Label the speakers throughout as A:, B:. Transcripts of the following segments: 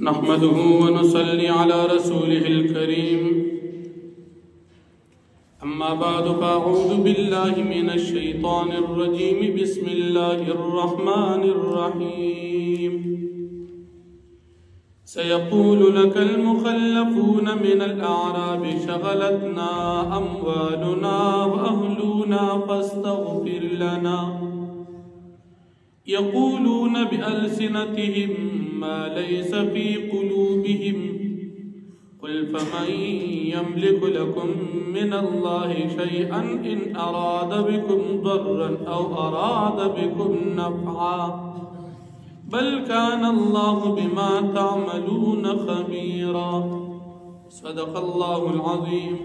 A: نحمده ونصلي على رسوله الكريم أما بعد فأعوذ بالله من الشيطان الرجيم بسم الله الرحمن الرحيم سيقول لك المخلفون من الأعراب شغلتنا أموالنا وأهلنا فاستغفر لنا يقولون بألسنتهم ما ليس في قلوبهم قل فمن يملك لكم من الله شيئا إن أراد بكم ضرا أو أراد بكم نفعا بل كان الله بما تعملون خبيرا صدق الله العظيم.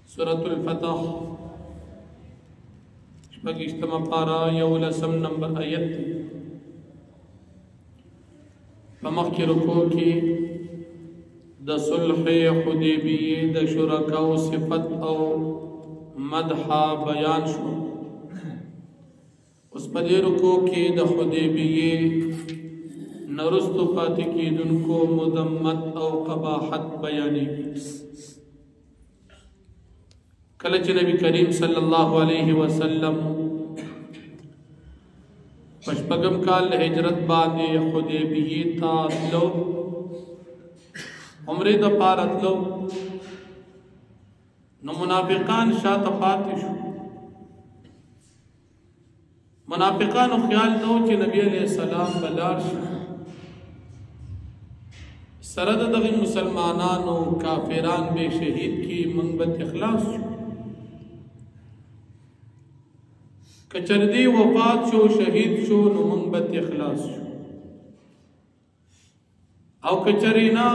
A: سورة الفتح اجتماع پارا یولسم نمبر آیت تی فمخی رکو کی دا صلح حدیبیه دا شرکاو صفت او مدحا بیان شو. اس پدی رکو کی دا حدیبیه نرستو پاتی کی دن کو مدمت او قباحت بیانی کلچ نبی کریم صلی اللہ علیہ وسلم پشپگم کال ہجرت باندے حدیبیہ تا اتلو عمرے دا پار اتلو نو منافقان شاہ پاتی شو. منافقانو خیال دو چی نبی علیہ السلام بلار شو سرد دغی مسلمانانو کافران بے شہید کی منبت اخلاص شو. کچردی وفات شو شہید شو نو منبت اخلاص شو او کچرینا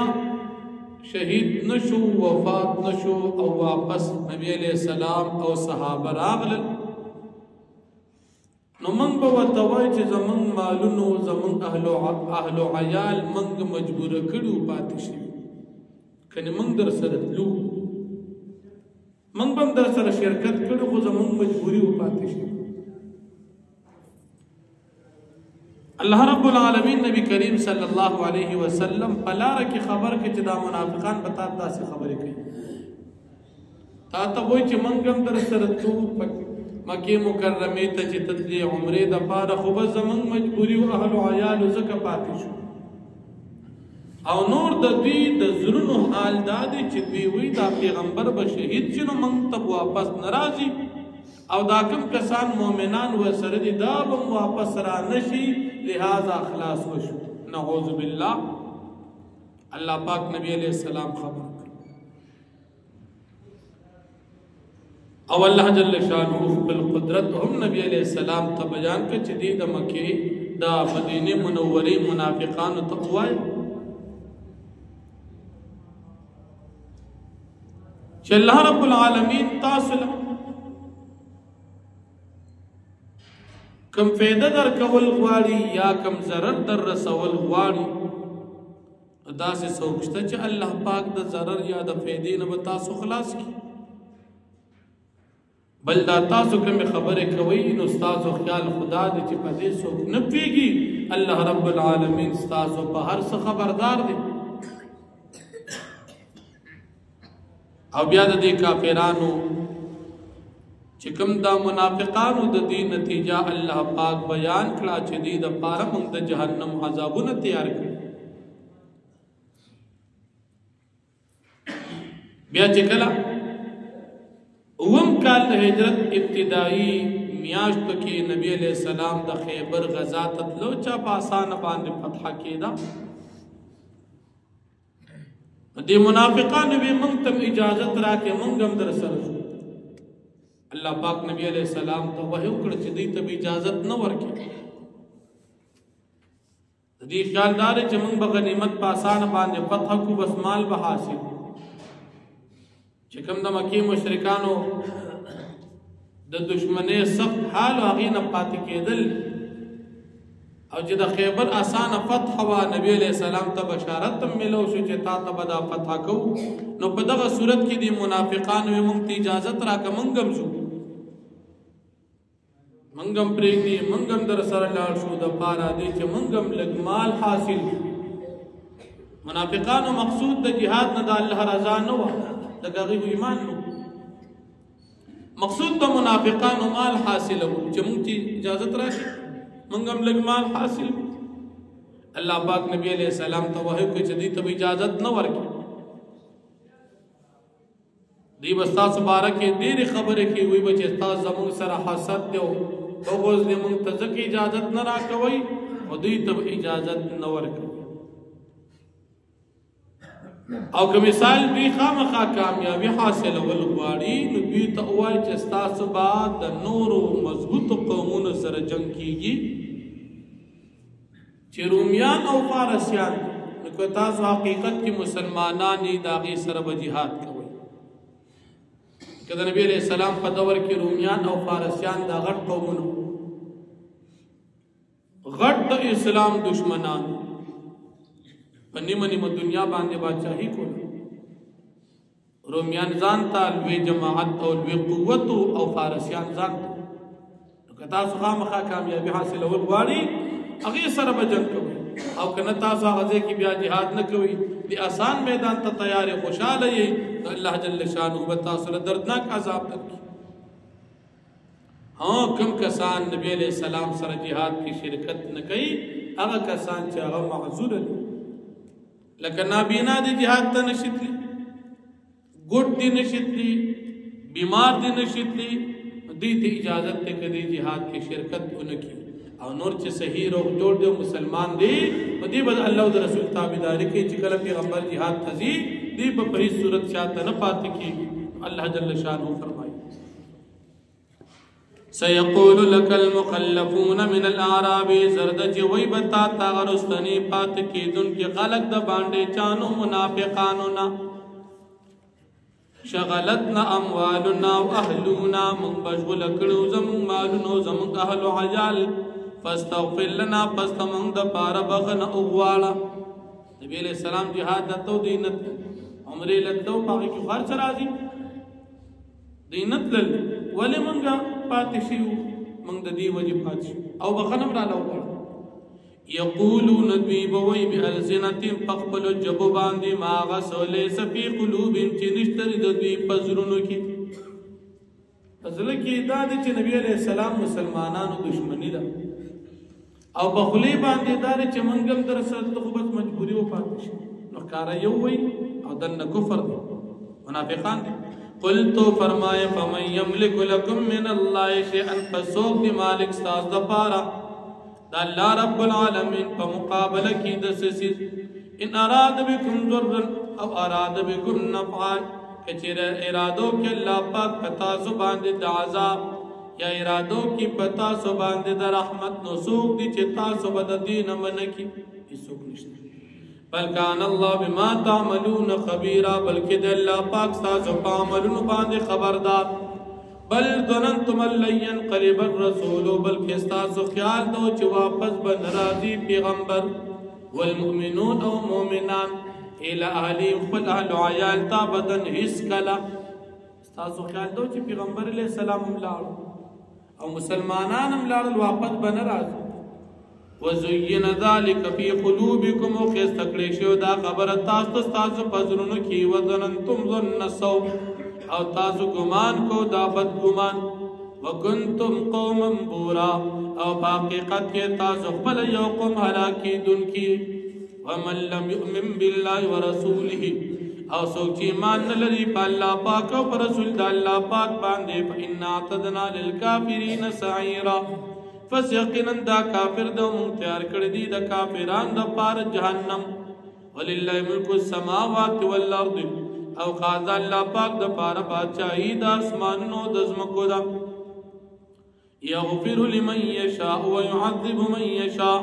A: شہید نشو وفات نشو او واپس نبی علیہ السلام او صحابہ راغلن نو منگ بوتوائی چی زمان مالونو زمان اہل و عیال منگ مجبور کڑو پاتی شو کنی منگ در سرت لو منگ بم در سر شرکت کڑو خو زمان مجبوری و پاتی شو. اللہ رب العالمین نبی کریم صلی اللہ علیہ وسلم پلارہ کی خبر کے چدا منافقان بتاتا سے خبری کئی تاتا وہی چی منگم در سرطو مکی مکرمی تا چی تدلی عمری دا پارا خوب زمان مجبوری و اہل و عیال و زکا پاتی شو او نور دا دوی دا ظلم و حال دادی چی دوی وی دا پیغمبر بشہید چنو منگ تب واپس نرازی او دا کم کسان مومنان و سردی دا بم واپس را نشی لہذا اخلاص وشو. نعوذ باللہ اللہ پاک نبی علیہ السلام خبر کر او اللہ جل شانہ بالقدرت ہم نبی علیہ السلام تا بیان کا چدید مکی دا مدینی منوری منافقان تقوائے چھ اللہ رب العالمین تاصلہ کم فیدہ در کول غواری یا کم ضرر در رسول غواری دا سے سوچتا چھ اللہ پاک دا ضرر یا دا فیدی نبا تاسو خلاص کی بل دا تاسو کم خبر کوئی ان استاسو خیال خدا دے چھ پدے سوک نپیگی اللہ رب العالمین استاسو پا ہر سا خبردار دے او بیاد دے کافرانو چکم دا منافقانو دا دی نتیجہ اللہ پاک بیان کلا چھ دی دا پارا منگ دا جہنم عذابون تیار کر بیا چکلا اوم کال ہجرت ابتدائی میاشت کی نبی علیہ السلام دا خیبر غزا تدلو چا پاسان باندے فتح کی دا دی منافقان بھی منگ تم اجازت را کے منگم در سرزو اللہ پاک نبی علیہ السلام تو وحی اکڑ چی دی تب اجازت نہ ورکی دی خیال دارے چی منگ بغنیمت پاسان باندے فتح کو بس مال بحاصل چکم دا مکی مشرکانو دا دشمنے سخت حال آغین پاتی کے دل او چی دا خیبر آسان فتح و نبی علیہ السلام تا بشارت تم ملو شو چی تا تا بدا فتح کو نو پدغ صورت کی دی منافقان وی منگ تی اجازت راکا منگم شو منگم پریگنی منگم در سر لار شو دا پارا دی چه منگم لگ مال حاصل منافقانو مقصود د جهاد نه د الله رضا نه و د هغوی ایمان نه مقصود د منافقانو مال حاصل و چې موږ ته اجازت راشي موږ هم لږ مال حاصل الله پاک نبی علیہ السلام ته وحی کوي چې دوی ته اجازت نه ورکړي دی بس تاسو بارکه ډېرې خبرې کوي وایي به چې تاسو زموږ سره حسد دی او بغض دی موږ ته ځکه اجازت نه راکوئ او دوی ته اجازت نه ورکوي او که مثال دوی خامخا کامیابي حاصلول غواړي نو دوی ته ووایي چې ستاسو به د نورو مضبوطو قومونو سره جنګ کیږي چې رومیان او فارسیان نو که تاسو حقیقت کې مسلمانان یې د هغې سره به جهاد کوئ که د نبی علیہ السلام په دور کې رومیان او فارسیان دا غټ قومونه غټ د اسلام دشمنان په نیمه نیمه دنیا باندې بادشاهي کوله رومیان ځان ته لوی جماعت او لوی قوت او فارسیان ځان ته نو که تاسو خامخا کامیابي حاصلول غواړئ هغې سره به جنګ کوئ او که نه تاسو هغه ځای کې بیا جهاد نه کوئ د آسان میدان ته تیار خوشحاله یئ نو الله جل شانه به تاسو له دردناک عذاب درکړي ها کوم کسان نبی علیہ السلام سره جهاد کې شرکت نه کوي هغه کسان چې هغه معذور دي لکه نابینا دي جهاد ته نشي تللی ګوډ دي نشي تللی بیمار دي نشي تللی دوی ته اجازت دی که دی جهاد کې شرکت ونه کړي او نور چې صحیح روغ جوړ دی مسلمان دی په دې به الله او د رسول تابعداري کوي چې کله پیغمبر جهاد ته ځي دی په هیڅ صورت شاته نه پاتې کېږي الله جل شانه فرمایي سيقول لك المخلفون من الاعراب زرد چې وای بتا تا غرستنی پاتې کېدونکي خلق د باندې چانو منافقانو نه شغلتنا اموالنا واهلنا من مشغول کړو زمون مالونو زمون اهل عجال فاستغفر لنا فاستمن د پاره بغن اوغواړه نبی علیہ السلام جهاد دتو دینت عمره لتو پاږي کې خرچ راځي دینت لل ولې مونږه پاتې شو مونږ د دې وجه پاتې او بخنم را لوړ یقولون دوی بوي بالسنتهم فقبل جب باندې ما غسل سفي قلوب چې نشتر د دوی پزرونو کې فضل کې دا چې نبی عليه السلام مسلمانانو دشمنی ده او بخلی باندې دار چې منګم در سره ته بس مجبوری و پاتې شي نو کار یو وي او دنه کفر دي منافقان دي قلت فرمای فمن يملك لكم من الله شيئا فسوق مالک استاذ دپارا دا اللہ رب العالمین په مقابله کې د سسیز ان اراد بكم ضرا او اراد بكم نفعا کچره ارادو کې الله پاک پتا سو باندې د عذاب یا ارادو کې پتا سو باندې د رحمت نو سوق دي چې تاسو بد دین من کی هیڅوک نشته بل کان الله بما تعملون خبيرا بلکې د الله پاک تاسو په عملونو باندې خبردار بل ظننتم لن ينقلب الرسول بلکې تاسو خیال دو چې واپس به ناراضي پیغمبر والمؤمنون او مؤمنان الى اهلهم خپل اهل عیال تابدن هیڅ کلا تاسو خیال دو چې پیغمبر علیہ السلام لاړ او مسلمانان لاړ واپس به ناراضي وزين ذلك في قلوبكم وخستکړې شو دا خبره تاسو پزرونو کې وظننتم ظن السوء او تاسو ګمان کو دا بد ګمان وکنتم قوما بورا او حقیقت کې تاسو خپل یو قوم هلاکی دن کی ومن لم يؤمن بالله ورسوله او سوچ ایمان لري په الله پاک او رسول د الله پاک باندې فإن اعتدنا للكافرين سعيرا فسيقنا دا کافر د تیار کړی دي د کافرانو د پار جهنم ولله ملک السماوات والارض او خاص الله پاک د پاره بادشاہی د اسمانونو د زمکو دا یغفر لمن یشاء ويعذب من یشاء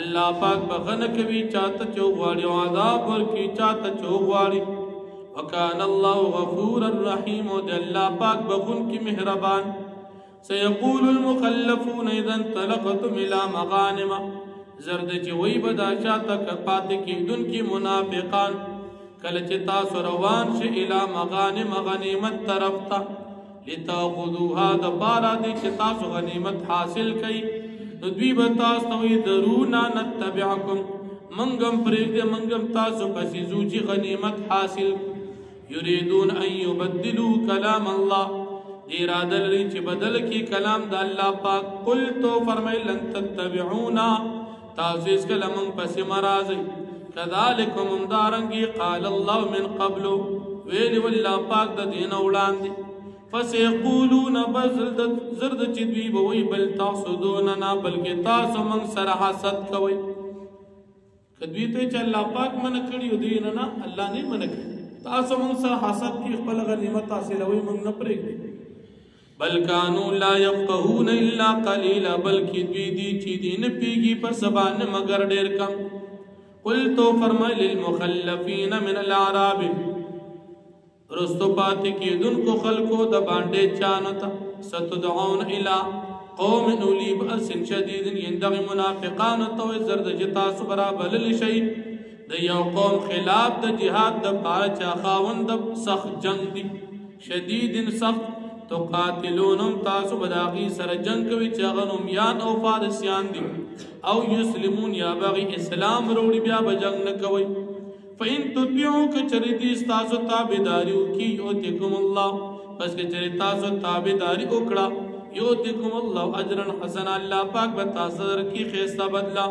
A: الله پاک بغنه کوي چاته چوغواړي او عذاب ورکي چاته چوغواړي وکان الله غفور الرحیم او د الله پاک بغون کی مهربان سيقول المخلفون اذا انطلقتم الى مغانم زرد چې وای بدا چاته کپات کی دن کی منافقان کله چې تاسو روان شئ الی مغانم غنیمت طرف ته لتاخذوها د بارا دي چې تاسو غنیمت حاصل کړئ نو دوی به تاسو ته درونا نتبعکم منگم پریږدې منگم تاسو پسې ځو چې غنیمت حاصل یریدون ان یبدلوا کلام الله اراده لري چې بدل کی کلام د الله پاک قل تو فرمایل لن تتبعونا تاسو اس کلام پسې مرازي كذلكم دارنګي قال الله من قبل ویل والله پاک د دین وړاندې فسيقولون بزرد زرد چې دوی به وي بل تاسودوننا بلکې تاسو من سره حسد کوي کدوی ته چې الله پاک من کړیو دین نه الله نه من کړی تاسو من سره حسد کی خپل غنیمت حاصلوي من نه پرېږدي بل كانوا لا يفقهون الا قليلا بلکې دوی دي چې دین پیږي پر سبان مگر ډېر کم قلت فرمای للمخلفین من الاعراب رستو پات کی دن کو خلقو د باندې چانتا ستدعون الى قوم اولی باس شدید یندغ منافقان تو زرد جتا صبر بل شی د یو قوم خلاف د جهاد د پاچا خاوند سخت جنگ دی شدید سخت تو قاتلونم تاسو بداغي سره جنگ کوي چې غنوم یان او فارسیان دي او یسلمون یا بغي اسلام وروړي بیا بجنګ نه کوي فإن تطيعوا كچريدي استاسو تابعداري وکي يوتكم الله بس کچري تاسو تابعداري وکړه يوتكم الله اجرا حسنا الله پاک به تاسو کی خيستا بدلا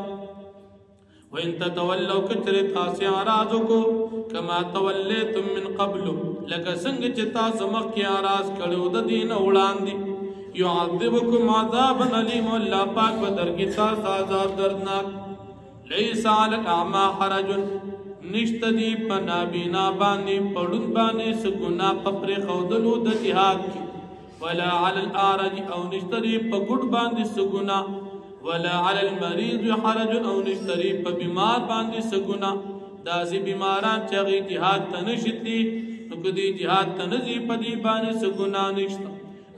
A: وإن تتولوا كچري تاسو اراض کو كما توليتم من قبل لك څنګه چې تاسو مخکې اراض کړو د دین وړاندې يعذبكم عذابا اليما الله پاک به درکې تاسو عذاب دردناک ليس على الاعمى حرج نشتدی پنا بینا باندې پړون باندې سګنا پپر خودلو د جهاد کی ولا على الارج او نشتدی په ګډ باندې سګنا ولا على المريض حرج او نشتدی په بیمار باندې سګنا داسې بیماران چې جهاد تنشتي نو کدی جهاد تنزي پدی باندې سګنا نشته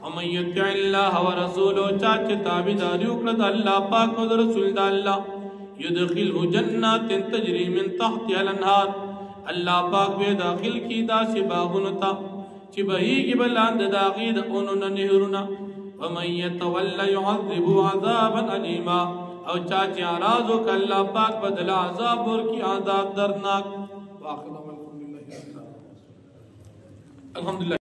A: ومن يطع الله ورسوله چا چې تابعداري وکړه د الله پاک او رسول د الله يدخله جنات تجري من تحتها الانهار الله پاک به داخل کی داسې باغونو ته چې بهيږي بلاند داغي د اونونو نهرونه ومن يتولى يعذب عذابا اليما او چا چې اراض وک الله پاک بدل عذاب ورکی عذاب درناک واخر الحمدلله